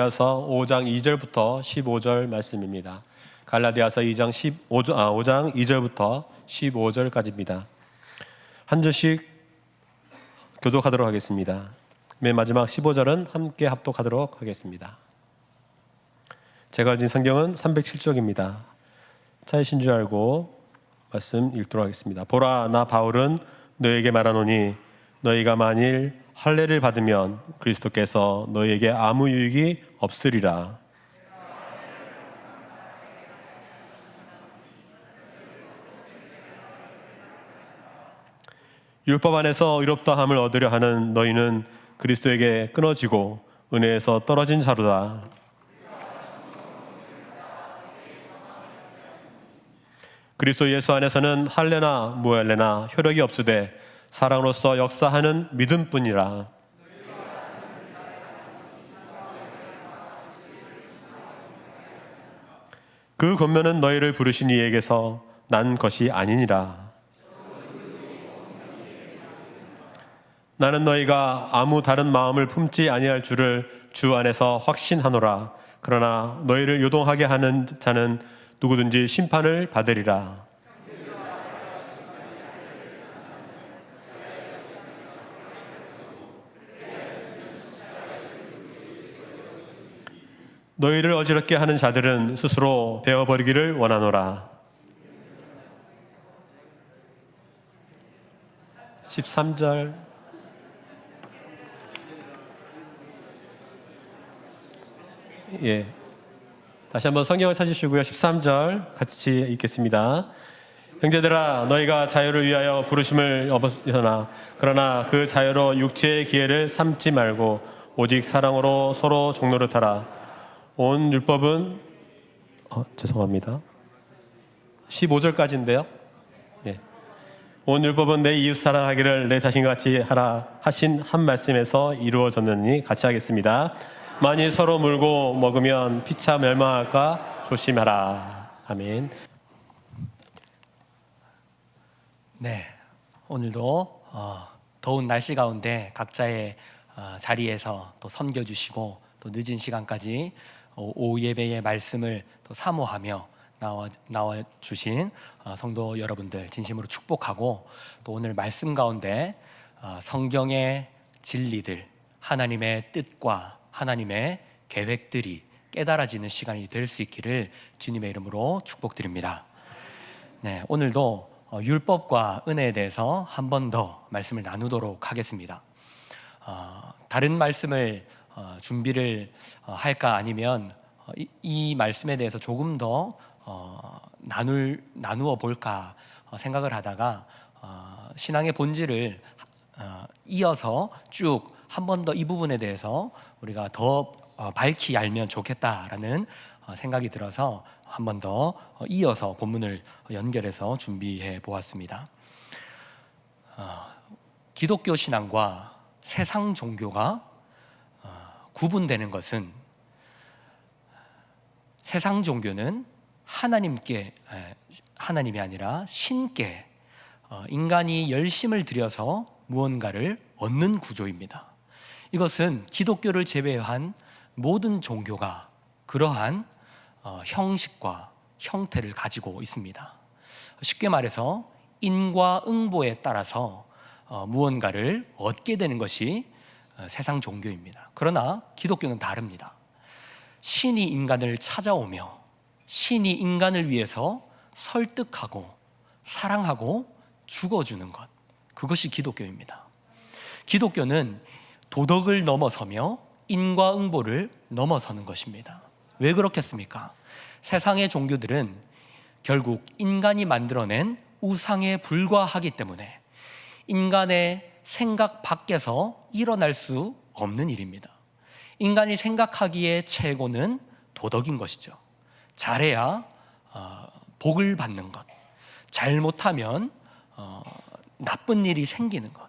갈라디아서 5장 2절부터 15절 말씀입니다. 갈라디아서 5장 2절부터 15절까지입니다. 한 절씩 교독하도록 하겠습니다. 맨 마지막 15절은 함께 합독하도록 하겠습니다. 제가 가진 성경은 307쪽입니다. 차이신 줄 알고 말씀 읽도록 하겠습니다. 보라, 나 바울은 너에게 말하노니 너희가 만일 할례를 받으면 그리스도께서 너희에게 아무 유익이 없으리라. 율법 안에서 의롭다함을 얻으려 하는 너희는 그리스도에게 끊어지고 은혜에서 떨어진 자로다. 그리스도 예수 안에서는 할례나 무할례나 효력이 없으되 사랑으로서 역사하는 믿음뿐이라. 그 권면은 너희를 부르신 이에게서 난 것이 아니니라. 나는 너희가 아무 다른 마음을 품지 아니할 줄을 주 안에서 확신하노라. 그러나 너희를 요동하게 하는 자는 누구든지 심판을 받으리라. 너희를 어지럽게 하는 자들은 스스로 베어버리기를 원하노라. 13절. 다시 한번 성경을 찾으시고요. 13절 같이 읽겠습니다. 형제들아, 너희가 자유를 위하여 부르심을 얻었으나 그러나 그 자유로 육체의 기회를 삼지 말고 오직 사랑으로 서로 종노릇하라. 온 율법은 죄송합니다. 15절까지인데요. 온 율법은 내 이웃 사랑하기를 내 자신같이 하라 하신 한 말씀에서 이루어졌느니 같이 하겠습니다. 만일 서로 물고 먹으면 피차 멸망할까 조심하라. 아멘. 네, 오늘도 더운 날씨 가운데 각자의 자리에서 또 섬겨주시고 또 늦은 시간까지 오후 예배의 말씀을 또 사모하며 나와 주신 성도 여러분들 진심으로 축복하고, 또 오늘 말씀 가운데 성경의 진리들, 하나님의 뜻과 하나님의 계획들이 깨달아지는 시간이 될 수 있기를 주님의 이름으로 축복드립니다. 네, 오늘도 율법과 은혜에 대해서 한 번 더 말씀을 나누도록 하겠습니다. 다른 말씀을 준비를 할까, 아니면 이 말씀에 대해서 조금 더 나누어 볼까 생각을 하다가 신앙의 본질을 이어서 쭉 한 번 더 이 부분에 대해서 우리가 더 밝히 알면 좋겠다라는 생각이 들어서 한 번 더 이어서 본문을 연결해서 준비해 보았습니다. 기독교 신앙과 세상 종교가 구분되는 것은, 세상 종교는 하나님이 아니라 신께 인간이 열심을 들여서 무언가를 얻는 구조입니다. 이것은 기독교를 제외한 모든 종교가 그러한 형식과 형태를 가지고 있습니다. 쉽게 말해서 인과응보에 따라서 무언가를 얻게 되는 것이 세상 종교입니다. 그러나 기독교는 다릅니다. 신이 인간을 찾아오며 신이 인간을 위해서 설득하고 사랑하고 죽어주는 것, 그것이 기독교입니다. 기독교는 도덕을 넘어서며 인과응보를 넘어서는 것입니다. 왜 그렇겠습니까? 세상의 종교들은 결국 인간이 만들어낸 우상에 불과하기 때문에 인간의 생각 밖에서 일어날 수 없는 일입니다. 인간이 생각하기에 최고는 도덕인 것이죠. 잘해야 복을 받는 것, 잘못하면 나쁜 일이 생기는 것,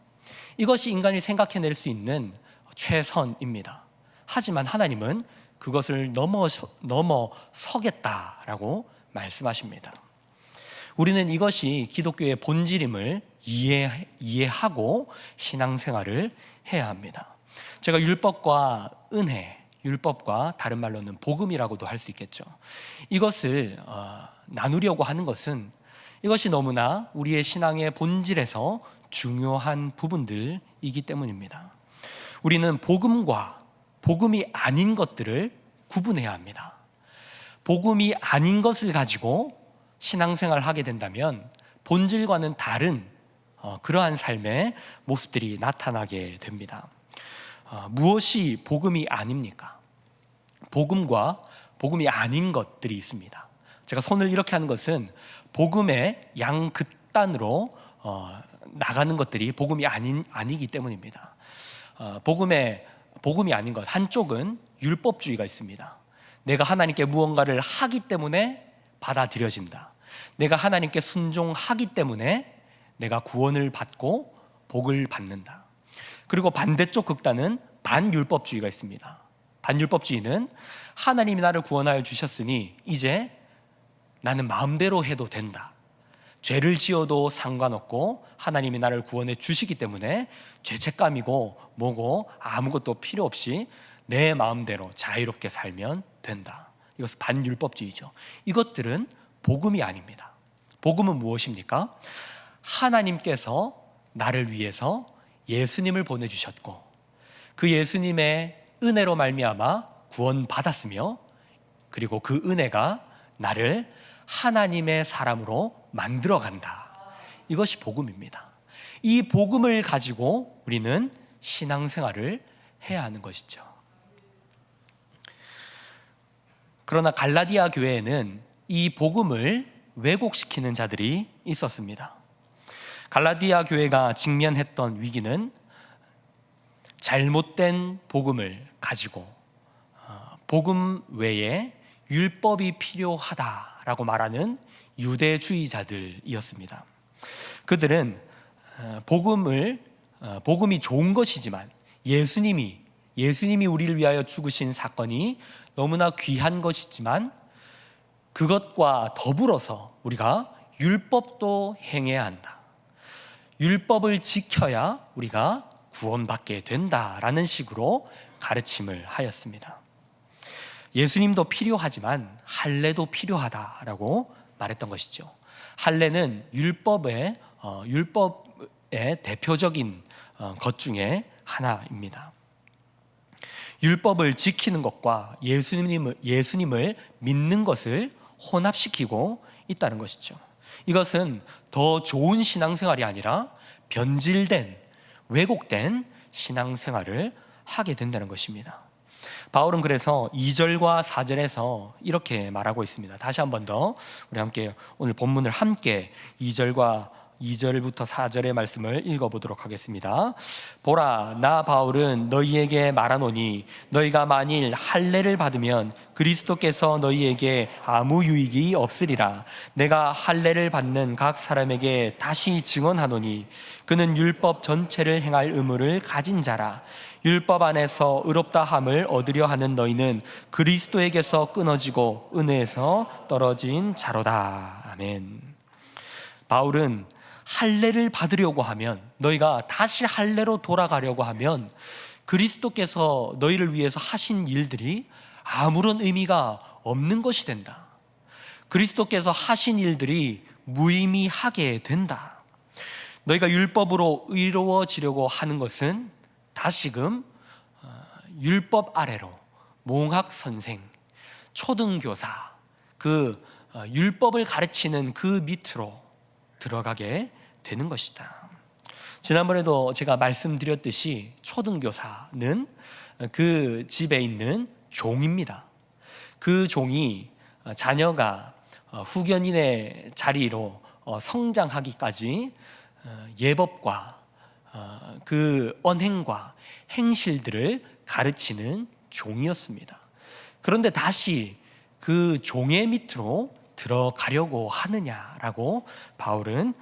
이것이 인간이 생각해낼 수 있는 최선입니다. 하지만 하나님은 그것을 넘어서겠다라고 말씀하십니다. 우리는 이것이 기독교의 본질임을 이해하고 신앙생활을 해야 합니다. 제가 율법과 은혜, 율법과 다른 말로는 복음이라고도 할 수 있겠죠. 이것을 나누려고 하는 것은 이것이 너무나 우리의 신앙의 본질에서 중요한 부분들이기 때문입니다. 우리는 복음과 복음이 아닌 것들을 구분해야 합니다. 복음이 아닌 것을 가지고 신앙생활을 하게 된다면 본질과는 다른 그러한 삶의 모습들이 나타나게 됩니다. 무엇이 복음이 아닙니까? 복음과 복음이 아닌 것들이 있습니다. 제가 손을 이렇게 하는 것은 복음의 양극단으로 나가는 것들이 복음이 아니기 때문입니다. 복음이 아닌 것, 한쪽은 율법주의가 있습니다. 내가 하나님께 무언가를 하기 때문에 받아들여진다. 내가 하나님께 순종하기 때문에 내가 구원을 받고 복을 받는다. 그리고 반대쪽 극단은 반율법주의가 있습니다. 반율법주의는 하나님이 나를 구원하여 주셨으니 이제 나는 마음대로 해도 된다. 죄를 지어도 상관없고 하나님이 나를 구원해 주시기 때문에 죄책감이고 뭐고 아무것도 필요 없이 내 마음대로 자유롭게 살면 된다. 이것은 반율법주의죠. 이것들은 복음이 아닙니다. 복음은 무엇입니까? 하나님께서 나를 위해서 예수님을 보내주셨고 그 예수님의 은혜로 말미암아 구원받았으며 그리고 그 은혜가 나를 하나님의 사람으로 만들어간다. 이것이 복음입니다. 이 복음을 가지고 우리는 신앙생활을 해야 하는 것이죠. 그러나 갈라디아 교회에는 이 복음을 왜곡시키는 자들이 있었습니다. 갈라디아 교회가 직면했던 위기는 잘못된 복음을 가지고 복음 외에 율법이 필요하다라고 말하는 유대주의자들이었습니다. 그들은 복음이 좋은 것이지만 예수님이 우리를 위하여 죽으신 사건이 너무나 귀한 것이지만 그것과 더불어서 우리가 율법도 행해야 한다. 율법을 지켜야 우리가 구원받게 된다라는 식으로 가르침을 하였습니다. 예수님도 필요하지만 할례도 필요하다라고 말했던 것이죠. 할례는 율법의 대표적인 것 중에 하나입니다. 율법을 지키는 것과 예수님을 믿는 것을 혼합시키고 있다는 것이죠. 이것은 더 좋은 신앙생활이 아니라 변질된, 왜곡된 신앙생활을 하게 된다는 것입니다. 바울은 그래서 2절과 4절에서 이렇게 말하고 있습니다. 다시 한 번 더 우리 함께 오늘 본문을 함께 2절부터 4절의 말씀을 읽어보도록 하겠습니다. 보라, 나 바울은 너희에게 말하노니 너희가 만일 할례를 받으면 그리스도께서 너희에게 아무 유익이 없으리라. 내가 할례를 받는 각 사람에게 다시 증언하노니 그는 율법 전체를 행할 의무를 가진 자라. 율법 안에서 의롭다함을 얻으려 하는 너희는 그리스도에게서 끊어지고 은혜에서 떨어진 자로다. 아멘. 바울은 할례를 받으려고 하면, 너희가 다시 할례로 돌아가려고 하면 그리스도께서 너희를 위해서 하신 일들이 아무런 의미가 없는 것이 된다. 그리스도께서 하신 일들이 무의미하게 된다. 너희가 율법으로 의로워지려고 하는 것은 다시금 율법 아래로 몽학 선생, 초등교사, 그 율법을 가르치는 그 밑으로 들어가게 되는 것이다. 지난번에도 제가 말씀드렸듯이 초등교사는 그 집에 있는 종입니다. 그 종이 자녀가 후견인의 자리로 성장하기까지 예법과 그 언행과 행실들을 가르치는 종이었습니다. 그런데 다시 그 종의 밑으로 들어가려고 하느냐라고 바울은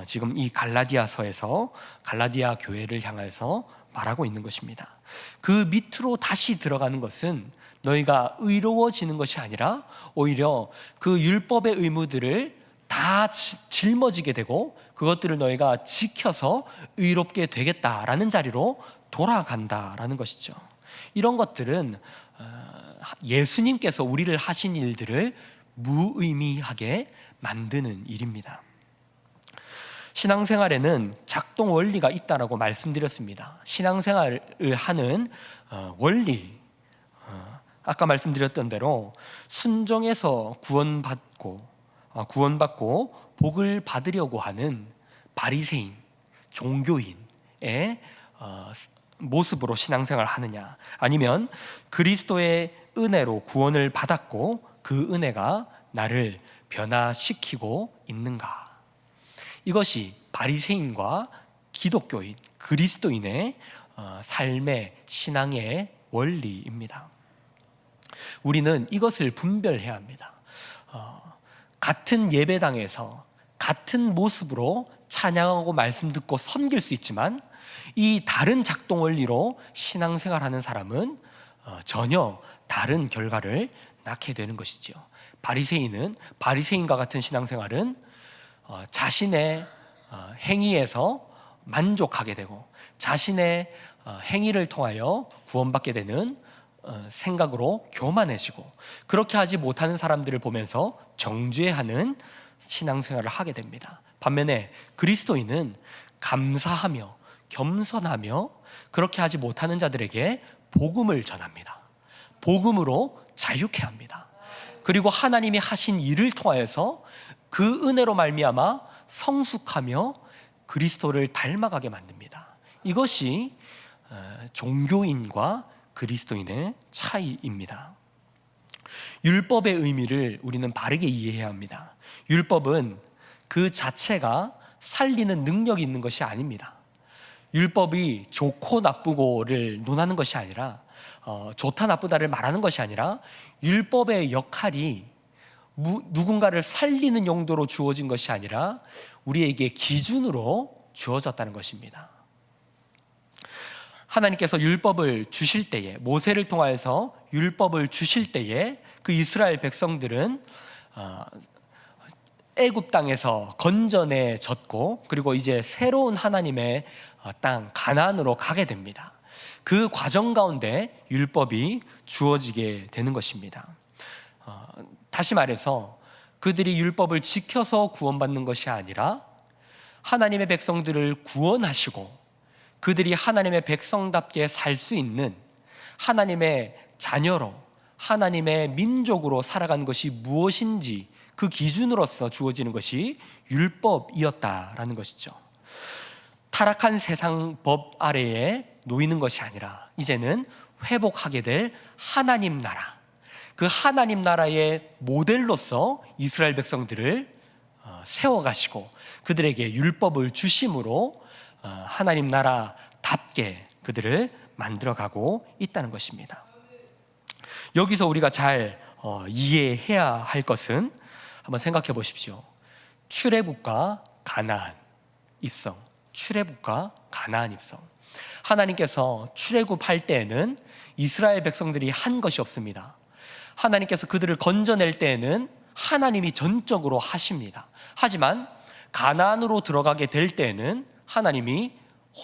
지금 이 갈라디아서에서 갈라디아 교회를 향해서 말하고 있는 것입니다. 그 밑으로 다시 들어가는 것은 너희가 의로워지는 것이 아니라 오히려 그 율법의 의무들을 다 짊어지게 되고 그것들을 너희가 지켜서 의롭게 되겠다라는 자리로 돌아간다라는 것이죠. 이런 것들은 예수님께서 우리를 하신 일들을 무의미하게 만드는 일입니다. 신앙생활에는 작동 원리가 있다라고 말씀드렸습니다. 신앙생활을 하는 원리, 아까 말씀드렸던 대로 순종해서 구원받고 복을 받으려고 하는 바리새인, 종교인의 모습으로 신앙생활을 하느냐, 아니면 그리스도의 은혜로 구원을 받았고 그 은혜가 나를 변화시키고 있는가. 이것이 바리새인과 기독교인, 그리스도인의 삶의 신앙의 원리입니다. 우리는 이것을 분별해야 합니다. 같은 예배당에서 같은 모습으로 찬양하고 말씀 듣고 섬길 수 있지만 이 다른 작동 원리로 신앙생활하는 사람은 전혀 다른 결과를 낳게 되는 것이죠. 바리새인과 같은 신앙생활은 자신의 행위에서 만족하게 되고 자신의 행위를 통하여 구원받게 되는 생각으로 교만해지고, 그렇게 하지 못하는 사람들을 보면서 정죄하는 신앙생활을 하게 됩니다. 반면에 그리스도인은 감사하며 겸손하며 그렇게 하지 못하는 자들에게 복음을 전합니다. 복음으로 자유케 합니다. 그리고 하나님이 하신 일을 통하여서 그 은혜로 말미암아 성숙하며 그리스도를 닮아가게 만듭니다. 이것이 종교인과 그리스도인의 차이입니다. 율법의 의미를 우리는 바르게 이해해야 합니다. 율법은 그 자체가 살리는 능력이 있는 것이 아닙니다. 율법이 좋고 나쁘고를 논하는 것이 아니라, 좋다 나쁘다를 말하는 것이 아니라, 율법의 역할이 누군가를 살리는 용도로 주어진 것이 아니라 우리에게 기준으로 주어졌다는 것입니다. 하나님께서 율법을 주실 때에, 모세를 통하여서 율법을 주실 때에 그 이스라엘 백성들은 애굽 땅에서 건져내졌고, 그리고 이제 새로운 하나님의 땅 가나안으로 가게 됩니다. 그 과정 가운데 율법이 주어지게 되는 것입니다. 다시 말해서 그들이 율법을 지켜서 구원받는 것이 아니라 하나님의 백성들을 구원하시고 그들이 하나님의 백성답게 살 수 있는 하나님의 자녀로, 하나님의 민족으로 살아가는 것이 무엇인지 그 기준으로서 주어지는 것이 율법이었다라는 것이죠. 타락한 세상 법 아래에 놓이는 것이 아니라 이제는 회복하게 될 하나님 나라, 그 하나님 나라의 모델로서 이스라엘 백성들을 세워가시고 그들에게 율법을 주심으로 하나님 나라답게 그들을 만들어가고 있다는 것입니다. 여기서 우리가 잘 이해해야 할 것은, 한번 생각해 보십시오. 출애굽과 가나안 입성, 출애굽과 가나안 입성. 하나님께서 출애굽할 때에는 이스라엘 백성들이 한 것이 없습니다. 하나님께서 그들을 건져낼 때에는 하나님이 전적으로 하십니다. 하지만 가나안으로 들어가게 될 때에는 하나님이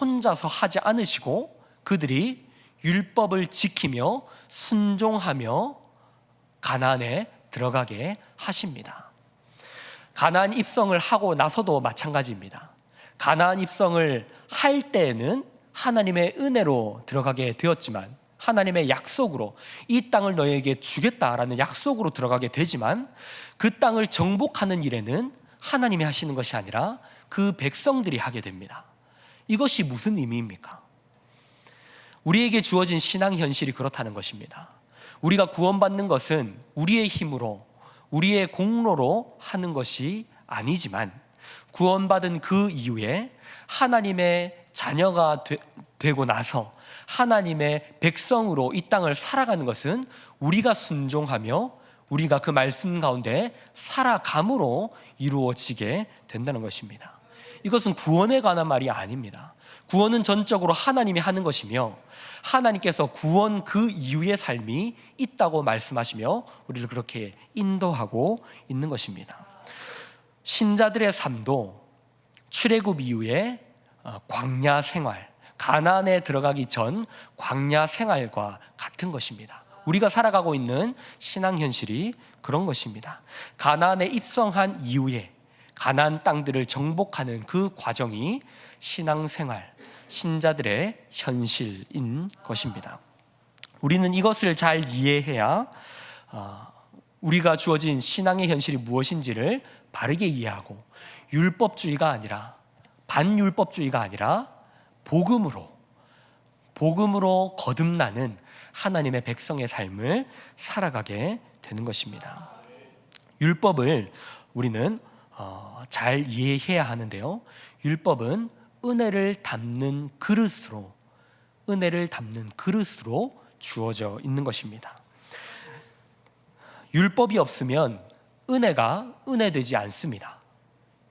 혼자서 하지 않으시고 그들이 율법을 지키며 순종하며 가나안에 들어가게 하십니다. 가나안 입성을 하고 나서도 마찬가지입니다. 가나안 입성을 할 때에는 하나님의 은혜로 들어가게 되었지만, 하나님의 약속으로 이 땅을 너에게 주겠다라는 약속으로 들어가게 되지만, 그 땅을 정복하는 일에는 하나님이 하시는 것이 아니라 그 백성들이 하게 됩니다. 이것이 무슨 의미입니까? 우리에게 주어진 신앙 현실이 그렇다는 것입니다. 우리가 구원받는 것은 우리의 힘으로, 우리의 공로로 하는 것이 아니지만, 구원받은 그 이후에 하나님의 자녀가 되고 나서 하나님의 백성으로 이 땅을 살아가는 것은 우리가 순종하며 우리가 그 말씀 가운데 살아감으로 이루어지게 된다는 것입니다. 이것은 구원에 관한 말이 아닙니다. 구원은 전적으로 하나님이 하는 것이며, 하나님께서 구원 그 이후의 삶이 있다고 말씀하시며 우리를 그렇게 인도하고 있는 것입니다. 신자들의 삶도 출애굽 이후에 광야 생활, 가나안에 들어가기 전 광야 생활과 같은 것입니다. 우리가 살아가고 있는 신앙 현실이 그런 것입니다. 가나안에 입성한 이후에 가나안 땅들을 정복하는 그 과정이 신앙생활, 신자들의 현실인 것입니다. 우리는 이것을 잘 이해해야 우리가 주어진 신앙의 현실이 무엇인지를 바르게 이해하고 율법주의가 아니라, 반율법주의가 아니라 복음으로 거듭나는 하나님의 백성의 삶을 살아가게 되는 것입니다. 율법을 우리는 잘 이해해야 하는데요, 율법은 은혜를 담는 그릇으로 주어져 있는 것입니다. 율법이 없으면 은혜가 은혜되지 않습니다.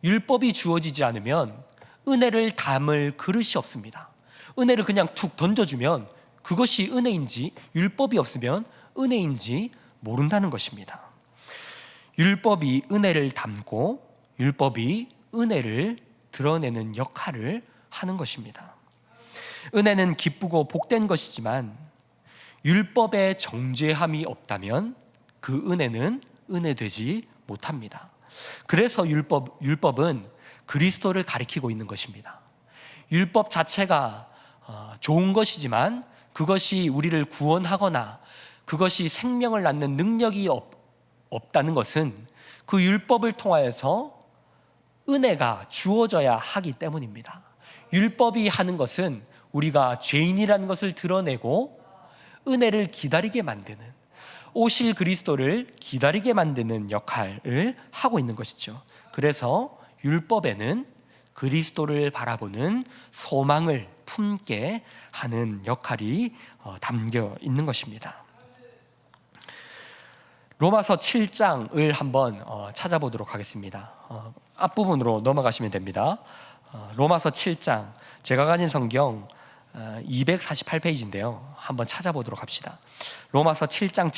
율법이 주어지지 않으면 은혜를 담을 그릇이 없습니다. 은혜를 그냥 툭 던져주면 그것이 은혜인지, 율법이 없으면 은혜인지 모른다는 것입니다. 율법이 은혜를 담고 율법이 은혜를 드러내는 역할을 하는 것입니다. 은혜는 기쁘고 복된 것이지만 율법의 정죄함이 없다면 그 은혜는 은혜되지 못합니다. 그래서 율법은 그리스도를 가리키고 있는 것입니다. 율법 자체가 좋은 것이지만 그것이 우리를 구원하거나 그것이 생명을 낳는 능력이 없다는 것은 그 율법을 통하여서 은혜가 주어져야 하기 때문입니다. 율법이 하는 것은 우리가 죄인이라는 것을 드러내고 은혜를 기다리게 만드는, 오실 그리스도를 기다리게 만드는 역할을 하고 있는 것이죠. 그래서 율법에는 그리스도를 바라보는 소망을 품게 하는 역할이 담겨 있는 것입니다. 로마서 7장을 한번 찾아보도록 하겠습니다. 앞부분으로 넘어가시면 됩니다. 로마서 7장, 제가 가진 성경 248페이지인데요. 한번 찾아보도록 합시다. 로마서 7장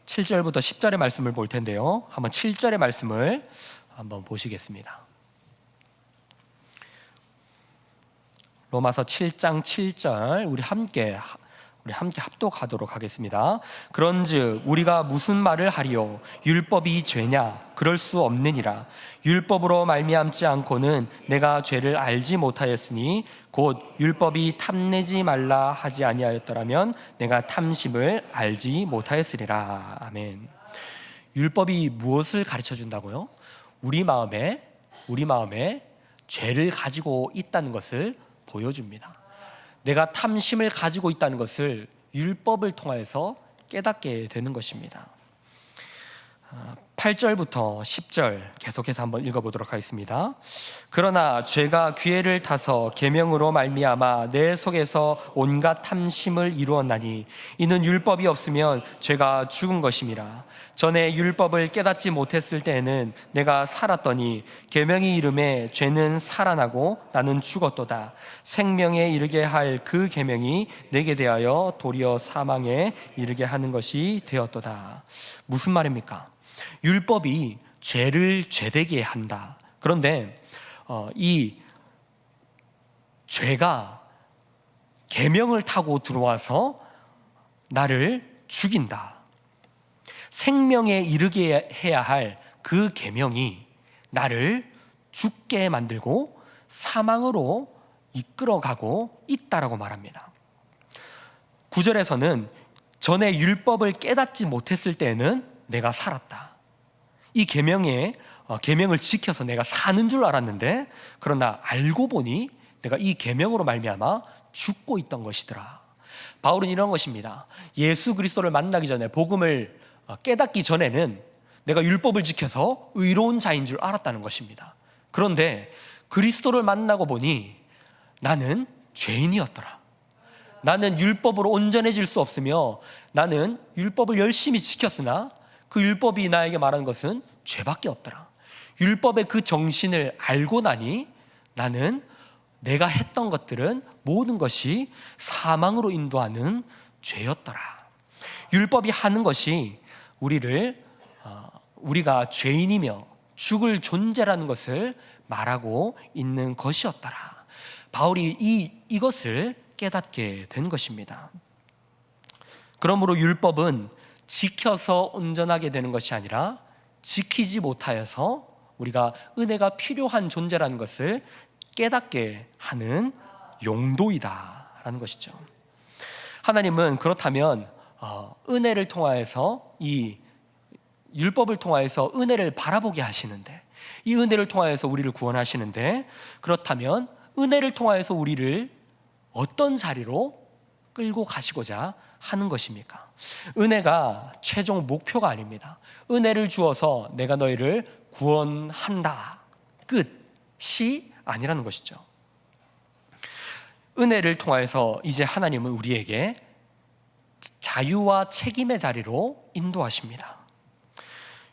7절부터 10절의 말씀을 볼 텐데요. 한번 7절의 말씀을 한번 보시겠습니다. 로마서 7장 7절 우리 함께 합독하도록 하겠습니다. 그런즉 우리가 무슨 말을 하리요? 율법이 죄냐? 그럴 수 없느니라. 율법으로 말미암지 않고는 내가 죄를 알지 못하였으니 곧 율법이 탐내지 말라 하지 아니하였더라면 내가 탐심을 알지 못하였으리라. 아멘. 율법이 무엇을 가르쳐 준다고요? 우리 마음에 죄를 가지고 있다는 것을 보여줍니다. 내가 탐심을 가지고 있다는 것을 율법을 통해서 깨닫게 되는 것입니다. 8절부터 10절 계속해서 한번 읽어보도록 하겠습니다. 그러나 죄가 기회를 타서 계명으로 말미암아 내 속에서 온갖 탐심을 이루었나니 이는 율법이 없으면 죄가 죽은 것임이라. 전에 율법을 깨닫지 못했을 때에는 내가 살았더니 계명이 이름에 죄는 살아나고 나는 죽었도다. 생명에 이르게 할 그 계명이 내게 대하여 도리어 사망에 이르게 하는 것이 되었도다. 무슨 말입니까? 율법이 죄를 죄되게 한다. 그런데 이 죄가 계명을 타고 들어와서 나를 죽인다. 생명에 이르게 해야 할 그 계명이 나를 죽게 만들고 사망으로 이끌어가고 있다라고 말합니다. 9절에서는 전에 율법을 깨닫지 못했을 때에는 내가 살았다. 이 계명을 지켜서 내가 사는 줄 알았는데 그러나 알고 보니 내가 이 계명으로 말미암아 죽고 있던 것이더라. 바울은 이런 것입니다. 예수 그리스도를 만나기 전에, 복음을 깨닫기 전에는 내가 율법을 지켜서 의로운 자인 줄 알았다는 것입니다. 그런데 그리스도를 만나고 보니 나는 죄인이었더라. 나는 율법으로 온전해질 수 없으며 나는 율법을 열심히 지켰으나 그 율법이 나에게 말하는 것은 죄밖에 없더라. 율법의 그 정신을 알고 나니 나는 내가 했던 것들은 모든 것이 사망으로 인도하는 죄였더라. 율법이 하는 것이 우리가 죄인이며 죽을 존재라는 것을 말하고 있는 것이었더라. 바울이 이것을 깨닫게 된 것입니다. 그러므로 율법은 지켜서 온전하게 되는 것이 아니라 지키지 못하여서 우리가 은혜가 필요한 존재라는 것을 깨닫게 하는 용도이다라는 것이죠. 하나님은 그렇다면 은혜를 통하여서 이 율법을 통하여서 은혜를 바라보게 하시는데, 이 은혜를 통하여서 우리를 구원하시는데, 그렇다면 은혜를 통하여서 우리를 어떤 자리로 끌고 가시고자 하는 것입니까? 은혜가 최종 목표가 아닙니다. 은혜를 주어서 내가 너희를 구원한다, 끝이 아니라는 것이죠. 은혜를 통하여서 이제 하나님은 우리에게 자유와 책임의 자리로 인도하십니다.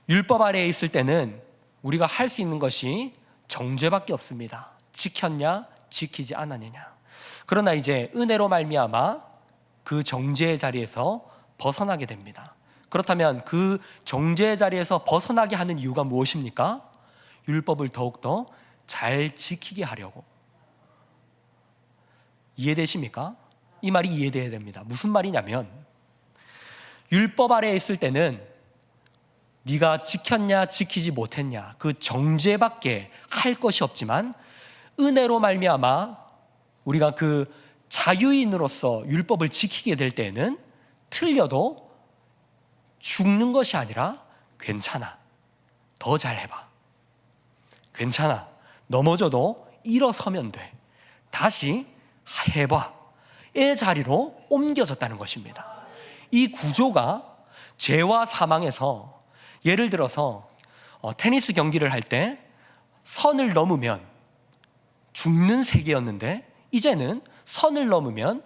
율법 아래에 있을 때는 우리가 할 수 있는 것이 정죄밖에 없습니다. 지켰냐, 지키지 않았느냐. 그러나 이제 은혜로 말미암아 그 정죄의 자리에서 벗어나게 됩니다. 그렇다면 그 정죄의 자리에서 벗어나게 하는 이유가 무엇입니까? 율법을 더욱더 잘 지키게 하려고. 이해되십니까? 이 말이 이해돼야 됩니다. 무슨 말이냐면, 율법 아래에 있을 때는 네가 지켰냐 지키지 못했냐 그 정죄밖에 할 것이 없지만, 은혜로 말미암아 우리가 그 자유인으로서 율법을 지키게 될 때에는 틀려도 죽는 것이 아니라 괜찮아, 더 잘해봐, 괜찮아, 넘어져도 일어서면 돼, 다시 해봐의 자리로 옮겨졌다는 것입니다. 이 구조가 죄와 사망에서, 예를 들어서 테니스 경기를 할 때 선을 넘으면 죽는 세계였는데, 이제는 선을 넘으면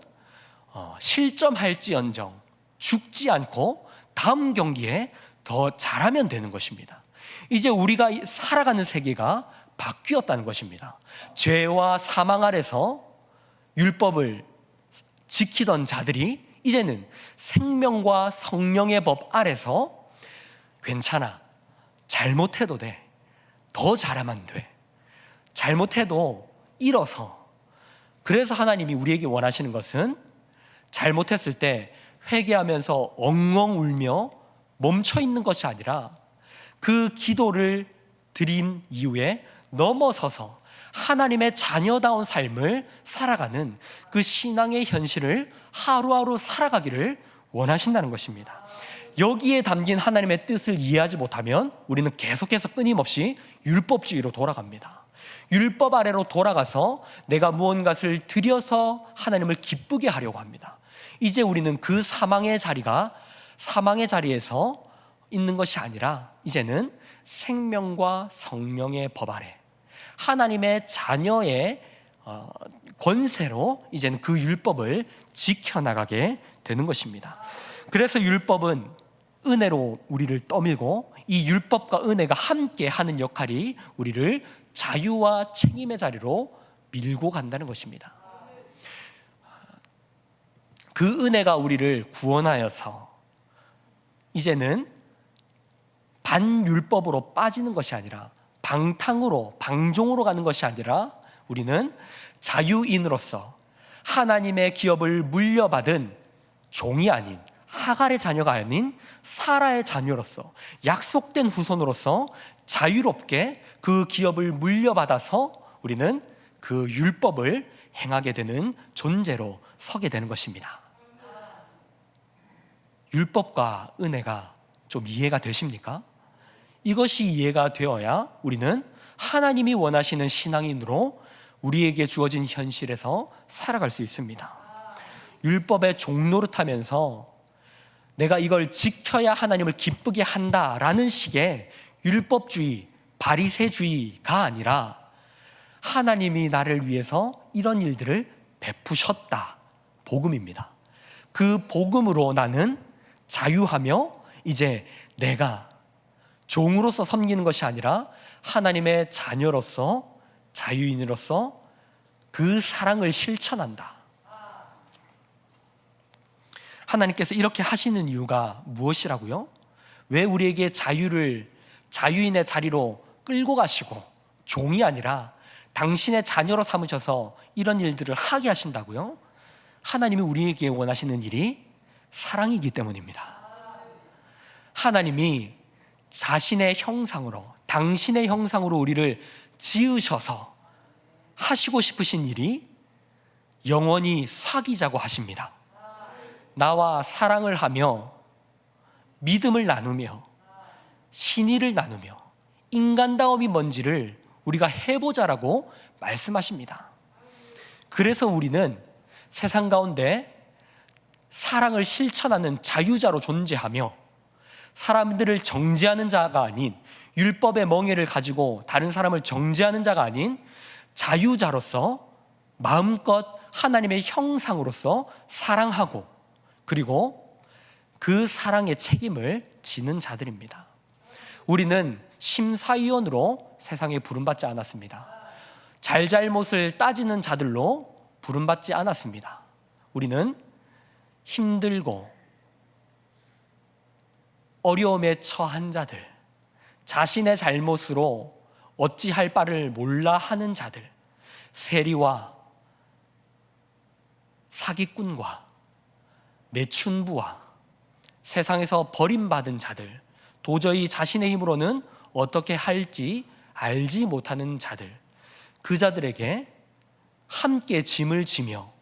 실점할지언정 죽지 않고 다음 경기에 더 잘하면 되는 것입니다. 이제 우리가 살아가는 세계가 바뀌었다는 것입니다. 죄와 사망 아래서 율법을 지키던 자들이 이제는 생명과 성령의 법 아래서 괜찮아, 잘못해도 돼, 더 잘하면 돼, 잘못해도 일어서. 그래서 하나님이 우리에게 원하시는 것은 잘못했을 때 회개하면서 엉엉 울며 멈춰 있는 것이 아니라 그 기도를 드린 이후에 넘어서서 하나님의 자녀다운 삶을 살아가는 그 신앙의 현실을 하루하루 살아가기를 원하신다는 것입니다. 여기에 담긴 하나님의 뜻을 이해하지 못하면 우리는 계속해서 끊임없이 율법주의로 돌아갑니다. 율법 아래로 돌아가서 내가 무언가를 드려서 하나님을 기쁘게 하려고 합니다. 이제 우리는 그 사망의 자리에서 있는 것이 아니라 이제는 생명과 성령의 법 아래 하나님의 자녀의 권세로 이제는 그 율법을 지켜나가게 되는 것입니다. 그래서 율법은 은혜로 우리를 떠밀고, 이 율법과 은혜가 함께 하는 역할이 우리를 자유와 책임의 자리로 밀고 간다는 것입니다. 그 은혜가 우리를 구원하여서 이제는 반율법으로 빠지는 것이 아니라 방종으로 가는 것이 아니라 우리는 자유인으로서 하나님의 기업을 물려받은 종이 아닌, 하갈의 자녀가 아닌 사라의 자녀로서, 약속된 후손으로서 자유롭게 그 기업을 물려받아서 우리는 그 율법을 행하게 되는 존재로 서게 되는 것입니다. 율법과 은혜가 좀 이해가 되십니까? 이것이 이해가 되어야 우리는 하나님이 원하시는 신앙인으로 우리에게 주어진 현실에서 살아갈 수 있습니다. 율법의 종노릇하면서 내가 이걸 지켜야 하나님을 기쁘게 한다라는 식의 율법주의, 바리새주의가 아니라 하나님이 나를 위해서 이런 일들을 베푸셨다, 복음입니다. 그 복음으로 나는 자유하며 이제 내가 종으로서 섬기는 것이 아니라 하나님의 자녀로서, 자유인으로서 그 사랑을 실천한다. 하나님께서 이렇게 하시는 이유가 무엇이라고요? 왜 우리에게 자유인의 자리로 끌고 가시고 종이 아니라 당신의 자녀로 삼으셔서 이런 일들을 하게 하신다고요? 하나님이 우리에게 원하시는 일이 사랑이기 때문입니다. 하나님이 자신의 형상으로, 당신의 형상으로 우리를 지으셔서 하시고 싶으신 일이 영원히 사귀자고 하십니다. 나와 사랑을 하며 믿음을 나누며 신의를 나누며 인간다움이 뭔지를 우리가 해보자라고 말씀하십니다. 그래서 우리는 세상 가운데 사랑을 실천하는 자유자로 존재하며 사람들을 정죄하는 자가 아닌, 율법의 멍에를 가지고 다른 사람을 정죄하는 자가 아닌 자유자로서 마음껏 하나님의 형상으로서 사랑하고, 그리고 그 사랑의 책임을 지는 자들입니다. 우리는 심사위원으로 세상에 부름받지 않았습니다. 잘잘못을 따지는 자들로 부름받지 않았습니다. 우리는 힘들고 어려움에 처한 자들, 자신의 잘못으로 어찌할 바를 몰라 하는 자들, 세리와 사기꾼과 매춘부와 세상에서 버림받은 자들, 도저히 자신의 힘으로는 어떻게 할지 알지 못하는 자들, 그 자들에게 함께 짐을 지며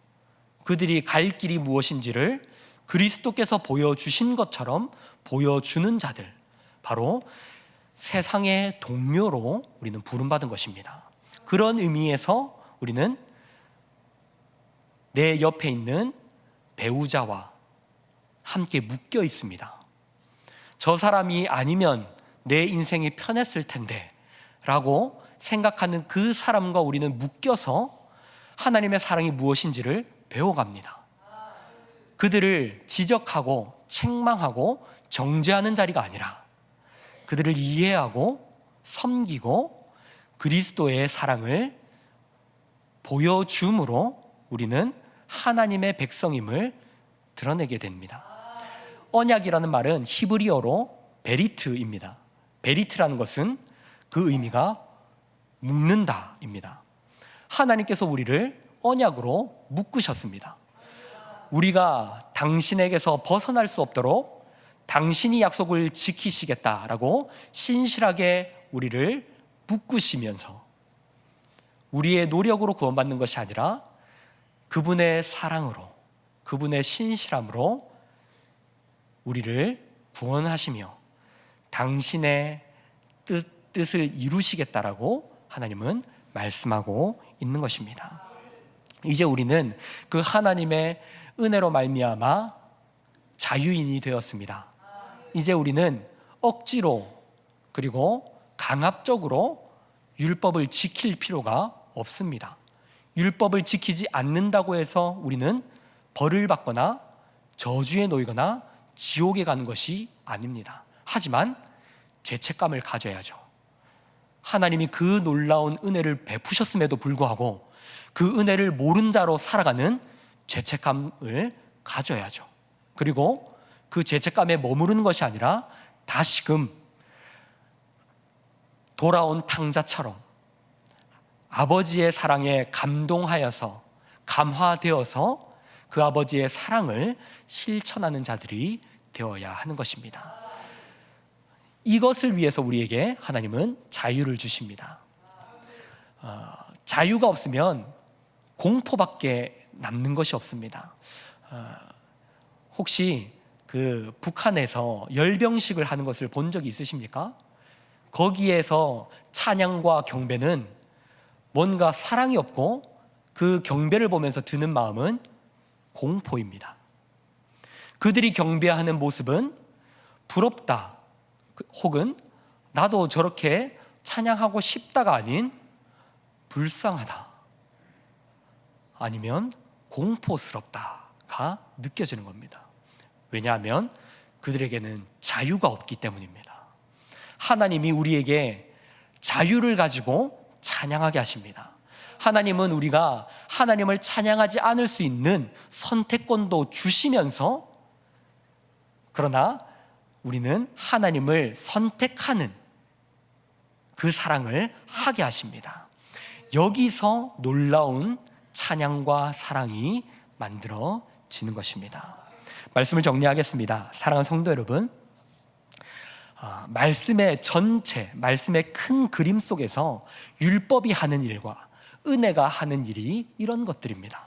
그들이 갈 길이 무엇인지를 그리스도께서 보여주신 것처럼 보여주는 자들, 바로 세상의 동료로 우리는 부름받은 것입니다. 그런 의미에서 우리는 내 옆에 있는 배우자와 함께 묶여 있습니다. 저 사람이 아니면 내 인생이 편했을 텐데 라고 생각하는 그 사람과 우리는 묶여서 하나님의 사랑이 무엇인지를 배워갑니다. 그들을 지적하고 책망하고 정죄하는 자리가 아니라 그들을 이해하고 섬기고 그리스도의 사랑을 보여줌으로 우리는 하나님의 백성임을 드러내게 됩니다. 언약이라는 말은 히브리어로 베리트입니다. 베리트라는 것은 그 의미가 묶는다입니다. 하나님께서 우리를 언약으로 묶으셨습니다. 우리가 당신에게서 벗어날 수 없도록 당신이 약속을 지키시겠다라고 신실하게 우리를 묶으시면서 우리의 노력으로 구원받는 것이 아니라 그분의 사랑으로, 그분의 신실함으로 우리를 구원하시며 당신의 뜻을 이루시겠다라고 하나님은 말씀하고 있는 것입니다. 이제 우리는 그 하나님의 은혜로 말미암아 자유인이 되었습니다. 이제 우리는 억지로 그리고 강압적으로 율법을 지킬 필요가 없습니다. 율법을 지키지 않는다고 해서 우리는 벌을 받거나 저주에 놓이거나 지옥에 가는 것이 아닙니다. 하지만 죄책감을 가져야죠. 하나님이 그 놀라운 은혜를 베푸셨음에도 불구하고 그 은혜를 모른 자로 살아가는 죄책감을 가져야죠. 그리고 그 죄책감에 머무르는 것이 아니라 다시금 돌아온 탕자처럼 아버지의 사랑에 감동하여서 감화되어서 그 아버지의 사랑을 실천하는 자들이 되어야 하는 것입니다. 이것을 위해서 우리에게 하나님은 자유를 주십니다. 자유가 없으면 공포밖에 남는 것이 없습니다. 혹시 그 북한에서 열병식을 하는 것을 본 적이 있으십니까? 거기에서 찬양과 경배는 뭔가 사랑이 없고 그 경배를 보면서 드는 마음은 공포입니다. 그들이 경배하는 모습은 부럽다 혹은 나도 저렇게 찬양하고 싶다가 아닌 불쌍하다 아니면 공포스럽다가 느껴지는 겁니다. 왜냐하면 그들에게는 자유가 없기 때문입니다. 하나님이 우리에게 자유를 가지고 찬양하게 하십니다. 하나님은 우리가 하나님을 찬양하지 않을 수 있는 선택권도 주시면서 그러나 우리는 하나님을 선택하는 그 사랑을 하게 하십니다. 여기서 놀라운 찬양과 사랑이 만들어지는 것입니다. 말씀을 정리하겠습니다. 사랑하는 성도 여러분, 말씀의 전체, 말씀의 큰 그림 속에서 율법이 하는 일과 은혜가 하는 일이 이런 것들입니다.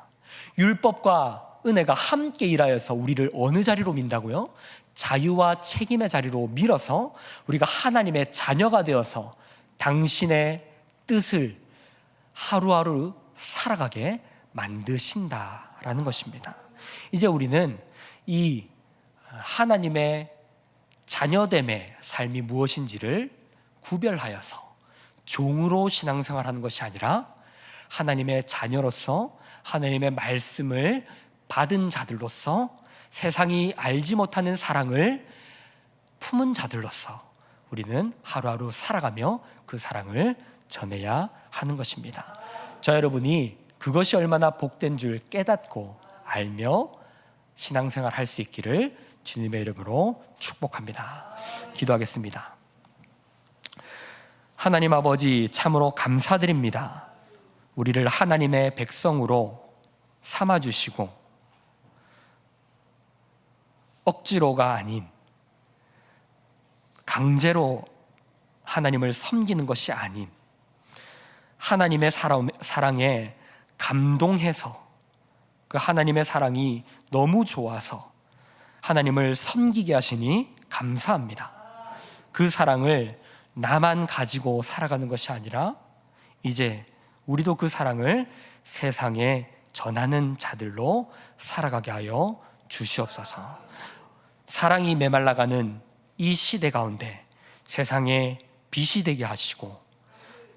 율법과 은혜가 함께 일하여서 우리를 어느 자리로 민다고요? 자유와 책임의 자리로 밀어서 우리가 하나님의 자녀가 되어서 당신의 뜻을 하루하루 살아가게 만드신다라는 것입니다. 이제 우리는 이 하나님의 자녀됨의 삶이 무엇인지를 구별하여서 종으로 신앙생활하는 것이 아니라 하나님의 자녀로서 하나님의 말씀을 받은 자들로서 세상이 알지 못하는 사랑을 품은 자들로서 우리는 하루하루 살아가며 그 사랑을 전해야 하는 것입니다. 저 여러분이 그것이 얼마나 복된 줄 깨닫고 알며 신앙생활 할 수 있기를 주님의 이름으로 축복합니다. 기도하겠습니다. 하나님 아버지, 참으로 감사드립니다. 우리를 하나님의 백성으로 삼아주시고 억지로가 아닌 강제로 하나님을 섬기는 것이 아닌 하나님의 사랑에 감동해서 그 하나님의 사랑이 너무 좋아서 하나님을 섬기게 하시니 감사합니다. 그 사랑을 나만 가지고 살아가는 것이 아니라 이제 우리도 그 사랑을 세상에 전하는 자들로 살아가게 하여 주시옵소서. 사랑이 메말라가는 이 시대 가운데 세상에 빛이 되게 하시고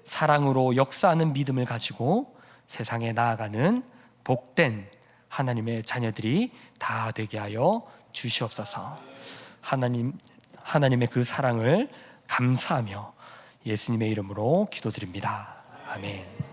사랑으로 역사하는 믿음을 가지고 세상에 나아가는 복된 하나님의 자녀들이 다 되게 하여 주시옵소서. 하나님의 그 사랑을 감사하며 예수님의 이름으로 기도드립니다. 아멘.